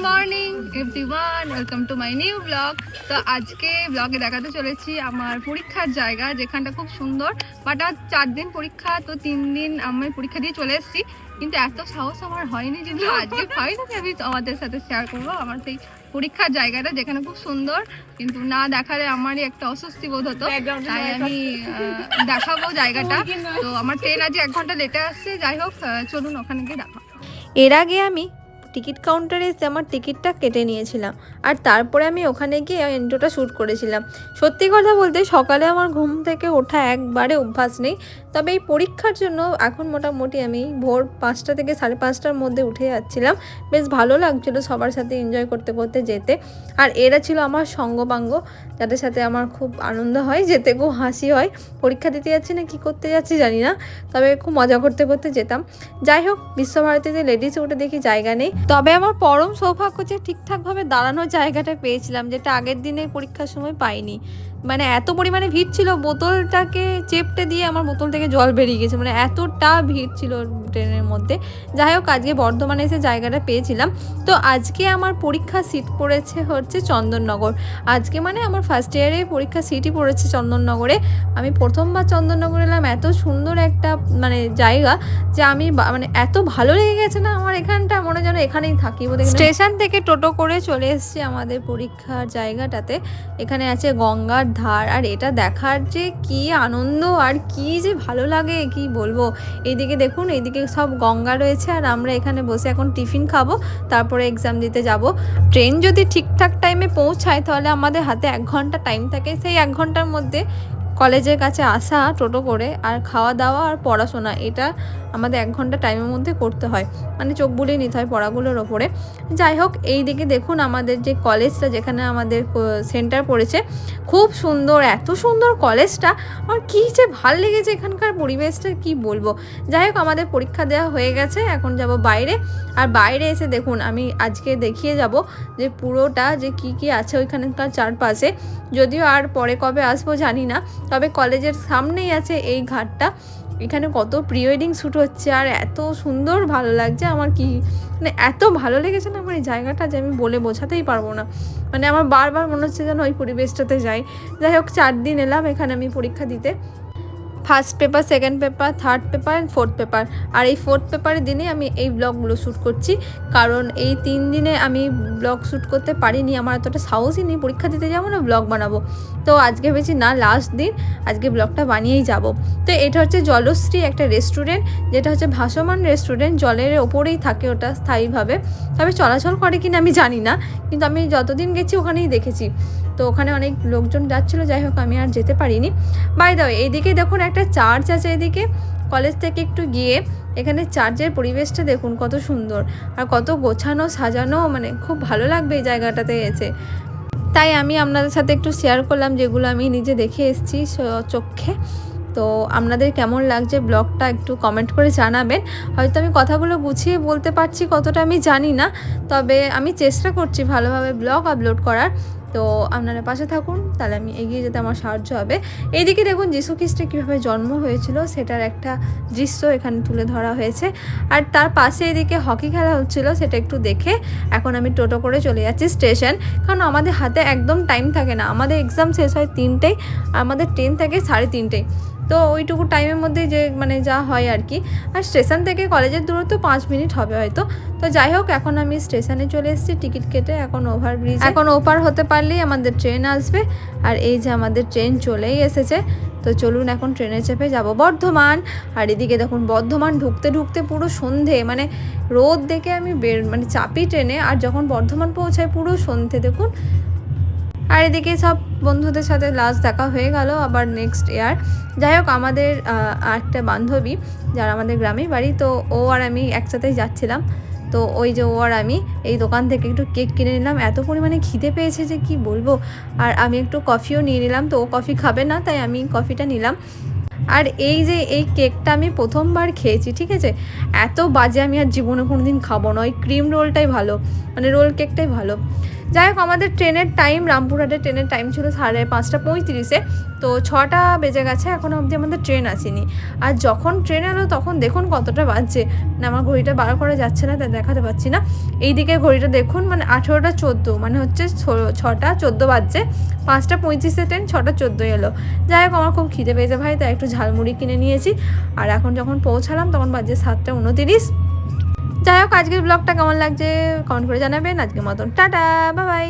Morning everyone, welcome to my new blog. তো আজকে ব্লগে দেখাতে চলেছি আমার পরীক্ষার জায়গা, যেখানটা খুব সুন্দর। বাট আজ 4 দিন পরীক্ষা, তো 3 দিন আমি পরীক্ষা দিয়ে চলে এসেছি, কিন্তু এত সাহস আমার হয়নি যে আজকে ফাইনালি আমি আমাদের সাথে শেয়ার করবো আমার সেই পরীক্ষার জায়গাটা, যেখানে খুব সুন্দর, কিন্তু না দেখালে আমারই একটা অস্বস্তি বোধ হতো, তাই আমি দেখাবো জায়গাটা। তো আমার ট্রেন আজ 1 ঘন্টা লেটে আসছে। যাই হোক, চলুন ওখানে গিয়ে দেখাবো। এর আগে আমি টিকিট কাউন্টারে এসে আমার টিকিটটা কেটে নিয়েছিলাম, আর তারপরে আমি ওখানে গিয়ে ইন্ট্রোটা শ্যুট করেছিলাম। সত্যি কথা বলতে সকালে আমার ঘুম থেকে ওঠা একবারে অভ্যাস নেই, তবে এই পরীক্ষার জন্য এখন মোটামুটি আমি ভোর 5টা থেকে 5:30টার মধ্যে উঠে যাচ্ছিলাম। বেশ ভালো লাগছিলো সবার সাথে এনজয় করতে করতে যেতে। আর এরা ছিল আমার সঙ্গবাঙ্গ, যাদের সাথে আমার খুব আনন্দ হয়, যেতে খুব হাসি হয়। পরীক্ষা দিতে যাচ্ছি না কি করতে যাচ্ছি জানি না, তবে খুব মজা করতে করতে যেতাম। যাই হোক, বিশ্বভারতীতে লেডিসে উঠে দেখি জায়গা নেই, তবে আমার পরম সৌভাগ্য যে ঠিকঠাকভাবে দাঁড়ানোর জায়গাটা পেয়েছিলাম, যেটা আগের দিনে পরীক্ষার সময় পাইনি। মানে এত পরিমাণে ভিড় ছিল, বোতলটাকে চেপটে দিয়ে আমার বোতল থেকে জল বেরিয়ে গেছে, মানে এতটা ভিড় ছিল ট্রেনের মধ্যে। যাই হোক, আজকে বর্ধমানে এসে জায়গাটা পেয়েছিলাম। তো আজকে আমার পরীক্ষা সিট পড়েছে হচ্ছে চন্দননগর। আজকে মানে আমার ফার্স্ট ইয়ারে পরীক্ষা সিটই পড়েছে চন্দননগরে। আমি প্রথমবার চন্দননগর এলাম, এত সুন্দর একটা মানে জায়গা যে আমি মানে এত ভালো লেগে গেছে না আমার এখানটা, মনে যেন এখানেই থাকি। স্টেশন থেকে টোটো করে চলে এসেছি আমাদের পরীক্ষার জায়গাটাতে। এখানে আছে গঙ্গার ধার, আর এটা দেখার যে কি আনন্দ আর কি যে ভালো লাগে কি বলবো। এইদিকে দেখুন, এইদিকে সব গঙ্গা রয়েছে, আর আমরা এখানে বসে এখন টিফিন খাবো, তারপরে এক্সাম দিতে যাব। ট্রেন যদি ঠিকঠাক টাইমে পৌঁছায় তাহলে আমাদের হাতে 1 ঘন্টা টাইম থাকে। সেই 1 ঘন্টার মধ্যে কলেজের কাছে আসা টোটো করে, আর খাওয়া দাওয়া আর পড়াশোনা, এটা আমাদের 1 ঘন্টা টাইমের মধ্যে করতে হয়, মানে চোখ বুলিয়ে নিতে হয় পড়াগুলোর ওপরে। যাই হোক, এই দিকে দেখুন আমাদের যে কলেজটা, যেখানে আমাদের সেন্টার পড়েছে, খুব সুন্দর, এত সুন্দর কলেজটা। আমার কী যে ভাল লেগেছে এখানকার পরিবেশটা, কি বলবো। যাই হোক, আমাদের পরীক্ষা দেওয়া হয়ে গেছে, এখন যাব বাইরে। আর বাইরে এসে দেখুন, আমি আজকে দেখিয়ে যাব যে পুরোটা যে কি কি আছে ওইখানকার চারপাশে। যদিও আর পরে কবে আসবো জানি না, তবে কলেজের সামনেই আছে এই ঘাটটা। এখানে কত প্রি ওয়েডিং শ্যুট হচ্ছে, আর এত সুন্দর ভালো লাগছে আমার, কি মানে এত ভালো লেগেছে না আমার এই জায়গাটা, যে আমি বলে বোঝাতেই পারবো না। মানে আমার বারবার মনে হচ্ছে যেন ওই পরিবেশটাতে যাই। যাই হোক, 4 দিন এলাম এখানে আমি পরীক্ষা দিতে। First paper, second paper, third paper and fourth paper. আর এই ফোর্থ পেপারের দিনে আমি এই ব্লগগুলো শ্যুট করছি, কারণ এই 3 দিনে আমি ব্লগ শ্যুট করতে পারিনি, আমার এতটা সাহসই নেই পরীক্ষা দিতে যাবো না ব্লগ বানাবো। তো আজকে ভেবেছি না, লাস্ট দিন আজকে ব্লগটা বানিয়েই যাব। তো এটা হচ্ছে জলশ্রী, একটা রেস্টুরেন্ট, যেটা হচ্ছে ভাসমান রেস্টুরেন্ট, জলের ওপরেই থাকে ওটা স্থায়ীভাবে। তবে চলাচল করে কিনা আমি জানি না, কিন্তু আমি যতদিন গেছি ওখানেই দেখেছি। তো ওখানে অনেক লোকজন যাচ্ছিলো, যাই হোক আমি আর যেতে পারিনি। বাই দ্য ওয়ে, এইদিকে দেখুন একটা চার্চ আছে, এদিকে কলেজ থেকে একটু গিয়ে এখানে চার্চের পরিবেশটা দেখুন কত সুন্দর, আর কত গোছানো সাজানো, মানে খুব ভালো লাগবে এই জায়গাটাতে এসে। তাই আমি আপনাদের সাথে একটু শেয়ার করলাম যেগুলো আমি নিজে দেখে এসেছি চোখে। তো আপনাদের কেমন লাগছে ব্লগটা একটু কমেন্ট করে জানাবেন। হয়তো আমি কথাগুলো গুছিয়ে বলতে পারছি কতটা আমি জানি না, তবে আমি চেষ্টা করছি ভালোভাবে ব্লগ আপলোড করার। তো আপনারা পাশে থাকুন, তাহলে আমি এগিয়ে যেতে আমার সাহায্য হবে। এইদিকে দেখুন যীশু খ্রিস্টের কীভাবে জন্ম হয়েছিল সেটার একটা দৃশ্য এখানে তুলে ধরা হয়েছে। আর তার পাশে এদিকে হকি খেলা হচ্ছিল, সেটা একটু দেখে এখন আমি টোটো করে চলে যাচ্ছি স্টেশন, কারণ আমাদের হাতে একদম টাইম থাকে না। আমাদের এক্সাম শেষ হয় 3টেয়, আর আমাদের ট্রেন থাকে 3:30টায়। তো ওইটুকু টাইমের মধ্যে যে মানে যা হয় আর কি। আর স্টেশন থেকে কলেজের দূরত্ব 5 মিনিট হবে হয়তো। তো যাই হোক, এখন আমি স্টেশনে চলে এসেছি টিকিট কেটে, এখন ওভারব্রিজ, এখন ওপার হতে পারলেই আমাদের ট্রেন আসবে। আর এই যে আমাদের ট্রেন চলেই এসেছে। তো চলুন এখন ট্রেনে চেপে যাব বর্ধমান। আর এদিকে দেখুন, বর্ধমান ঢুকতে ঢুকতে পুরো সন্ধে, মানে রোদ দেখে আমি মানে চাপি ট্রেনে, আর যখন বর্ধমান পৌঁছায় পুরো সন্ধে দেখুন। আর এদিকে সব বন্ধুদের সাথে লাস্ট দেখা হয়ে গেল আবার নেক্সট ইয়ার। যাই হোক, আমাদের একটা বান্ধবী, যারা আমাদের গ্রামেই বাড়ি, তো ও আর আমি একসাথেই যাচ্ছিলাম। তো ওই যে ও আর আমি এই দোকান থেকে একটু কেক কিনে নিলাম, এত পরিমাণে খিদে পেয়েছে যে কি বলবো। আর আমি একটু কফিও নিয়ে নিলাম, তো ও কফি খাবে না, তাই আমি কফিটা নিলাম। আর এই যে এই কেকটা আমি প্রথমবার খেয়েছি, ঠিক আছে। এত বাজে আমি আর জীবনে কোনো দিন খাবো না, ওই ক্রিম রোলটাই ভালো, মানে রোল কেকটাই ভালো। যাই হোক, আমাদের ট্রেনের টাইম, রামপুরহাটের ট্রেনের টাইম ছিল 5:35, তো 6টা বেজে গেছে, এখনও অবধি আমাদের ট্রেন আসেনি। আর যখন ট্রেন এলো তখন দেখুন কতটা বাজছে, না আমার ঘড়িটা বার করা যাচ্ছে না তাই দেখাতে পাচ্ছি না। এইদিকে ঘড়িটা দেখুন, মানে 18:14, মানে হচ্ছে 6:14 বাজছে। 5:35 ট্রেন, 6:14 এলো। যাই হোক, আমার খুব খিদে পেয়েছে ভাই, তাই একটু ঝালমুড়ি কিনে নিয়েছি। আর এখন যখন পৌঁছালাম তখন বাজে 7:29। যাই হোক, আজকের ব্লগটা কেমন লাগছে কমেন্ট করে জানাবেন। আজকের মতন টাটা, বাই বাই।